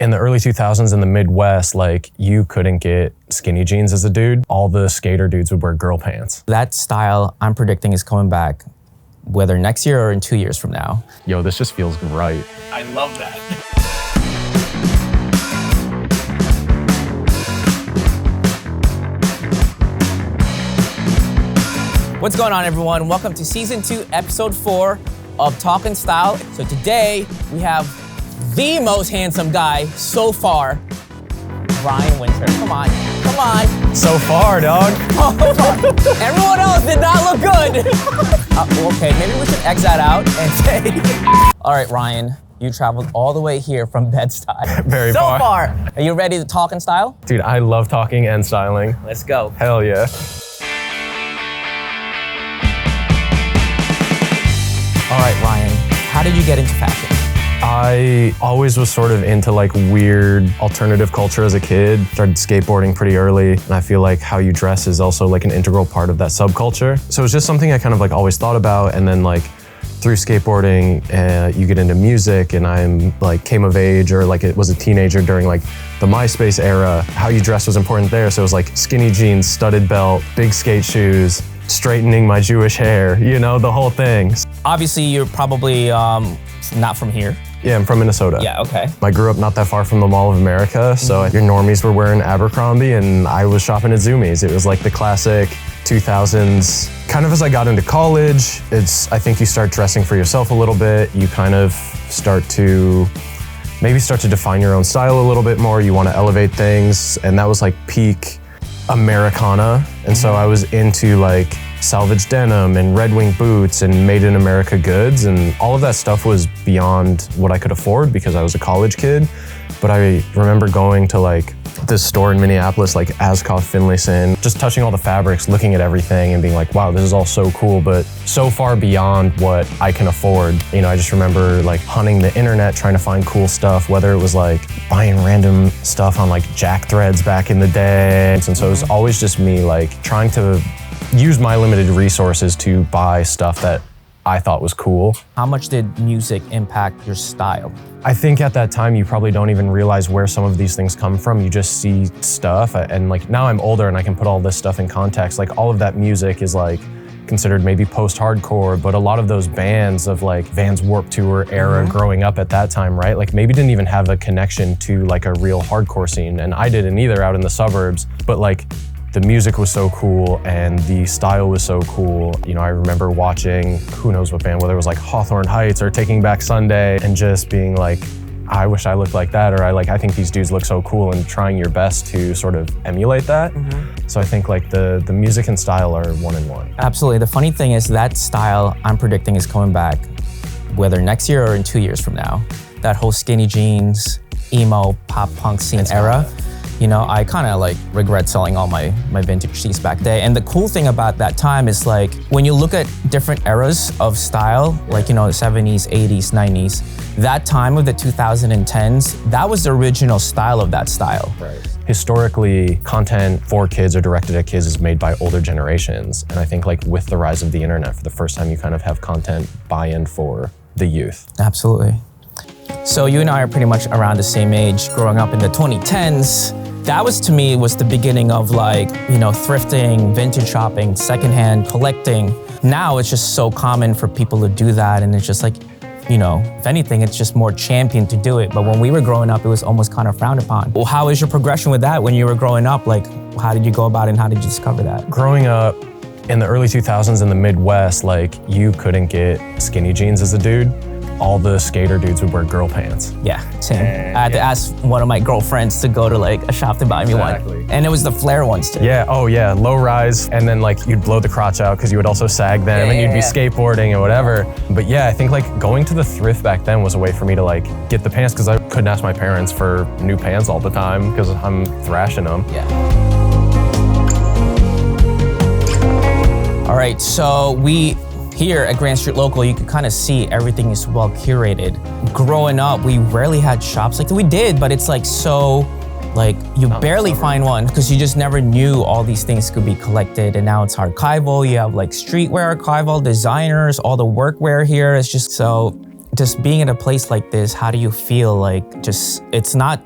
In the early 2000s in the Midwest, like you couldn't get skinny jeans as a dude. All the skater dudes would wear girl pants. That style I'm predicting is coming back, whether next year or in 2 years from now. Yo, this just feels right. I love that. What's going on, everyone? Welcome to season 2, episode 4 of Talkin' Style. So today we have the most handsome guy so far, Ryan Winter. Come on. So far, dog. Everyone else did not look good. Okay, maybe we should X that out and say, all right, Ryan, you traveled all the way here from Bed-Stuy. Very so far. far. Are you ready to talk in style? Dude, I love talking and styling. Let's go. Hell yeah. All right, Ryan, how did you get into fashion? I always was sort of into like weird alternative culture as a kid. Started skateboarding pretty early, and I feel like how you dress is also like an integral part of that subculture. So it's just something I kind of like always thought about, and then like through skateboarding, you get into music, and I'm like came of age or like it was a teenager during like the MySpace era. How you dress was important there, so it was like skinny jeans, studded belt, big skate shoes, straightening my Jewish hair, you know, the whole thing. Obviously, you're probably not from here. Yeah, I'm from Minnesota. Yeah, okay. I grew up not that far from the Mall of America, so your normies were wearing Abercrombie and I was shopping at Zoomies. It was like the classic 2000s. Kind of as I got into college, I think you start dressing for yourself a little bit. You kind of start to define your own style a little bit more. You want to elevate things, and that was like peak Americana. And so I was into like selvedge denim and Red Wing boots and made in America goods, and all of that stuff was beyond what I could afford because I was a college kid. But I remember going to like this store in Minneapolis, like Ascot Finlayson, just touching all the fabrics, looking at everything and being like, wow, this is all so cool, but so far beyond what I can afford. You know, I just remember like hunting the internet, trying to find cool stuff, whether it was like buying random stuff on like Jack Threads back in the day. And so it was always just me like trying to use my limited resources to buy stuff that I thought was cool. How much did music impact your style? I think at that time, you probably don't even realize where some of these things come from. You just see stuff, and like now I'm older and I can put all this stuff in context. Like all of that music is like considered maybe post-hardcore, but a lot of those bands of like Vans Warped Tour era growing up at that time, right? Like maybe didn't even have a connection to like a real hardcore scene, and I didn't either out in the suburbs, but like the music was so cool and the style was so cool. You know, I remember watching, who knows what band, whether it was like Hawthorne Heights or Taking Back Sunday, and just being like, I wish I looked like that, or I think these dudes look so cool, and trying your best to sort of emulate that. So I think like the music and style are one in one. Absolutely. The funny thing is that style I'm predicting is coming back, whether next year or in 2 years from now. That whole skinny jeans, emo, pop punk scene era. You know, I kind of like regret selling all my vintage tees back then. And the cool thing about that time is like, when you look at different eras of style, like, you know, the 70s, 80s, 90s, that time of the 2010s, that was the original style of that style. Right. Historically, content for kids or directed at kids is made by older generations. And I think like with the rise of the internet, for the first time, you kind of have content buy-in for the youth. Absolutely. So you and I are pretty much around the same age, growing up in the 2010s. That was, to me, was the beginning of like, you know, thrifting, vintage shopping, secondhand collecting. Now it's just so common for people to do that, and it's just like, you know, if anything, it's just more championed to do it. But when we were growing up, it was almost kind of frowned upon. Well, how was your progression with that when you were growing up? Like, how did you go about it and how did you discover that? Growing up in the early 2000s in the Midwest, like you couldn't get skinny jeans as a dude. All the skater dudes would wear girl pants. Yeah, same. I had to ask one of my girlfriends to go to like a shop to buy me one. And it was the flare ones too. Yeah, oh yeah, low rise, and then like you'd blow the crotch out because you would also sag them, and you'd be skateboarding and whatever. But yeah, I think like going to the thrift back then was a way for me to like get the pants, because I couldn't ask my parents for new pants all the time because I'm thrashing them. Yeah. All right, so here at Grand Street Local, you can kind of see everything is well curated. Growing up, we rarely had shops like that. We did, but it's like so, like you barely find one because you just never knew all these things could be collected. And now it's archival. You have like streetwear archival, designers, all the workwear here. It's just so, just being at a place like this, how do you feel like it's not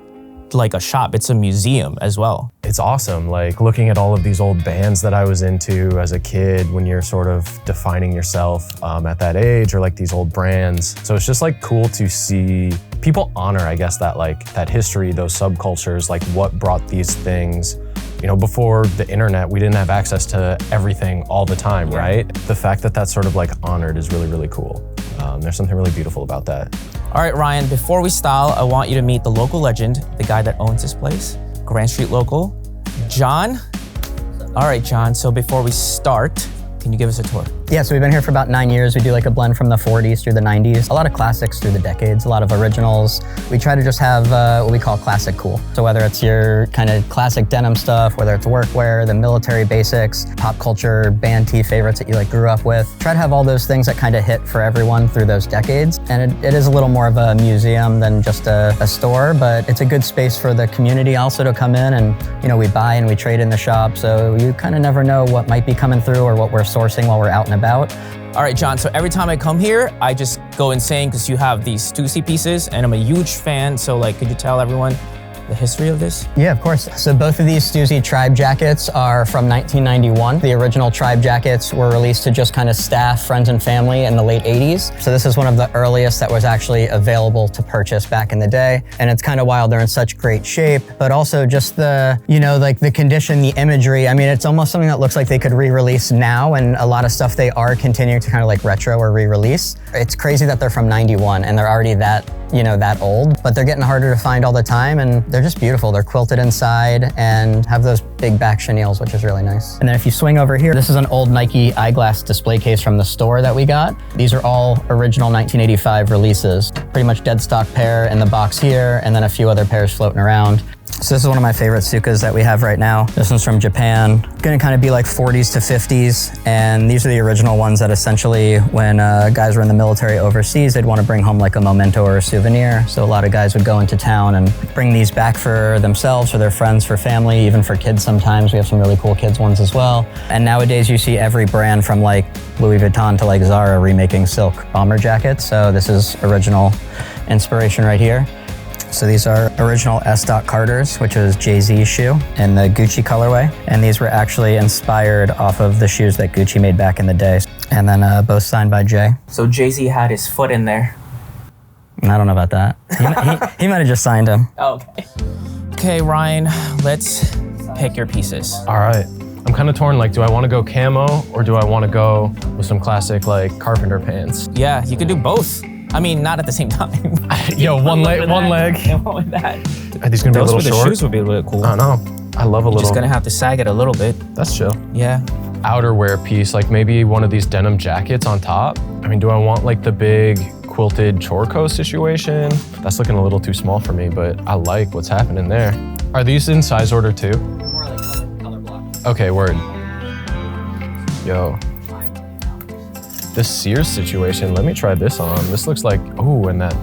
like a shop, it's a museum as well. It's awesome, like looking at all of these old bands that I was into as a kid when you're sort of defining yourself at that age, or like these old brands. So it's just like cool to see people honor, I guess, that history, those subcultures, like what brought these things. You know, before the internet, we didn't have access to everything all the time, right? The fact that that's sort of like honored is really, really cool. There's something really beautiful about that. All right, Ryan, before we style, I want you to meet the local legend, the guy that owns this place, Grand Street local, Jon. All right, Jon, so before we start, can you give us a tour? Yeah, so we've been here for about 9 years. We do like a blend from the 40s through the 90s. A lot of classics through the decades, a lot of originals. We try to just have what we call classic cool. So whether it's your kind of classic denim stuff, whether it's workwear, the military basics, pop culture, band tee favorites that you like grew up with, try to have all those things that kind of hit for everyone through those decades. And it is a little more of a museum than just a store, but it's a good space for the community also to come in and, you know, we buy and we trade in the shop. So you kind of never know what might be coming through or what we're sourcing while we're out and about. All right, Jon, so every time I come here, I just go insane because you have these Stüssy pieces and I'm a huge fan. So like, could you tell everyone the history of this? Yeah, of course. So both of these Stüssy Tribe jackets are from 1991. The original Tribe jackets were released to just kind of staff, friends and family in the late 80s. So this is one of the earliest that was actually available to purchase back in the day. And it's kind of wild, they're in such great shape, but also just the, you know, like the condition, the imagery. I mean, it's almost something that looks like they could re-release now, and a lot of stuff they are continuing to kind of like retro or re-release. It's crazy that they're from 91 and they're already that, you know, that old, but they're getting harder to find all the time, and they're just beautiful. They're quilted inside and have those big back chenilles, which is really nice. And then if you swing over here, this is an old Nike eyeglass display case from the store that we got. These are all original 1985 releases. Pretty much dead stock pair in the box here, and then a few other pairs floating around. So this is one of my favorite Sukas that we have right now. This one's from Japan. Gonna kind of be like 40s to 50s. And these are the original ones that essentially when guys were in the military overseas, they'd want to bring home like a memento or a souvenir. So a lot of guys would go into town and bring these back for themselves, for their friends, for family, even for kids sometimes. We have some really cool kids ones as well. And nowadays you see every brand from like Louis Vuitton to like Zara remaking silk bomber jackets. So this is original inspiration right here. So these are original S. Carters, which was Jay-Z's shoe in the Gucci colorway. And these were actually inspired off of the shoes that Gucci made back in the day. And then both signed by Jay. So Jay-Z had his foot in there. I don't know about that. He might have just signed him. Okay. Okay, Ryan, let's pick your pieces. All right. I'm kind of torn, like, do I want to go camo or do I want to go with some classic like carpenter pants? Yeah, you could do both. I mean, not at the same time. Yo, one leg. And one with that. Are these gonna be a little Those with short? the shoes would be a little cool. I don't know. I love a You're little. just gonna have to sag it a little bit. That's chill. Yeah. Outerwear piece, like maybe one of these denim jackets on top. I mean, do I want like the big quilted chorco situation? That's looking a little too small for me, but I like what's happening there. Are these in size order too? More like color block. Okay, word. Yo. This Sears situation, let me try this on. This looks like, oh, and that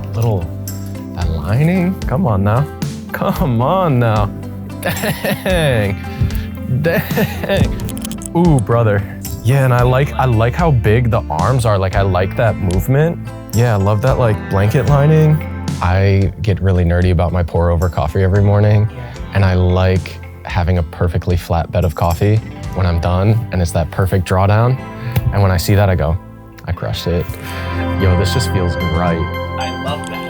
lining. Come on now. Come on now. Dang. Dang. Ooh, brother. Yeah, and I like how big the arms are. Like, I like that movement. Yeah, I love that like blanket lining. I get really nerdy about my pour over coffee every morning. And I like having a perfectly flat bed of coffee when I'm done, and it's that perfect drawdown. And when I see that, I go, I crushed it. Yo, this just feels right. I love that.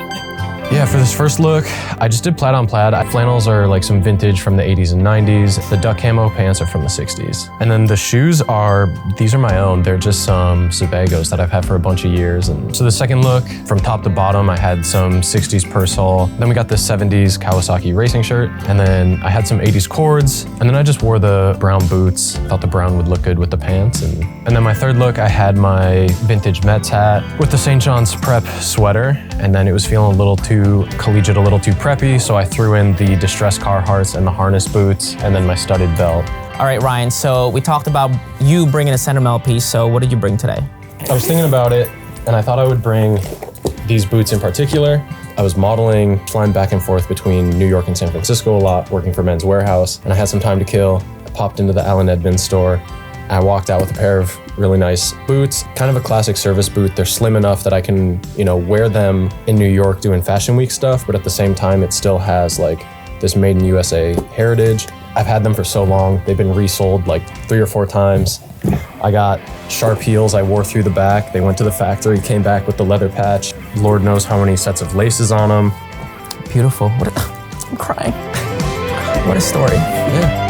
Yeah, for this first look, I just did plaid on plaid. Flannels are like some vintage from the 80s and 90s. The duck camo pants are from the 60s. And then the shoes these are my own. They're just some Sebagos that I've had for a bunch of years. And so the second look, from top to bottom, I had some 60s purse haul. Then we got the 70s Kawasaki racing shirt. And then I had some 80s cords. And then I just wore the brown boots. Thought the brown would look good with the pants. And then my third look, I had my vintage Mets hat with the St. John's Prep sweater. And then it was feeling a little too collegiate, a little too preppy, so I threw in the distressed Carhartts and the harness boots, and then my studded belt. All right, Ryan, so we talked about you bringing a sentimental piece, so what did you bring today? I was thinking about it, and I thought I would bring these boots in particular. I was modeling, flying back and forth between New York and San Francisco a lot, working for Men's Warehouse, and I had some time to kill. I popped into the Allen Edmonds store. I walked out with a pair of really nice boots, kind of a classic service boot. They're slim enough that I can, wear them in New York doing Fashion Week stuff, but at the same time, it still has like this made in USA heritage. I've had them for so long. They've been resold like 3 or 4 times. I got sharp heels I wore through the back. They went to the factory, came back with the leather patch. Lord knows how many sets of laces on them. Beautiful. I'm crying. What a story. Yeah.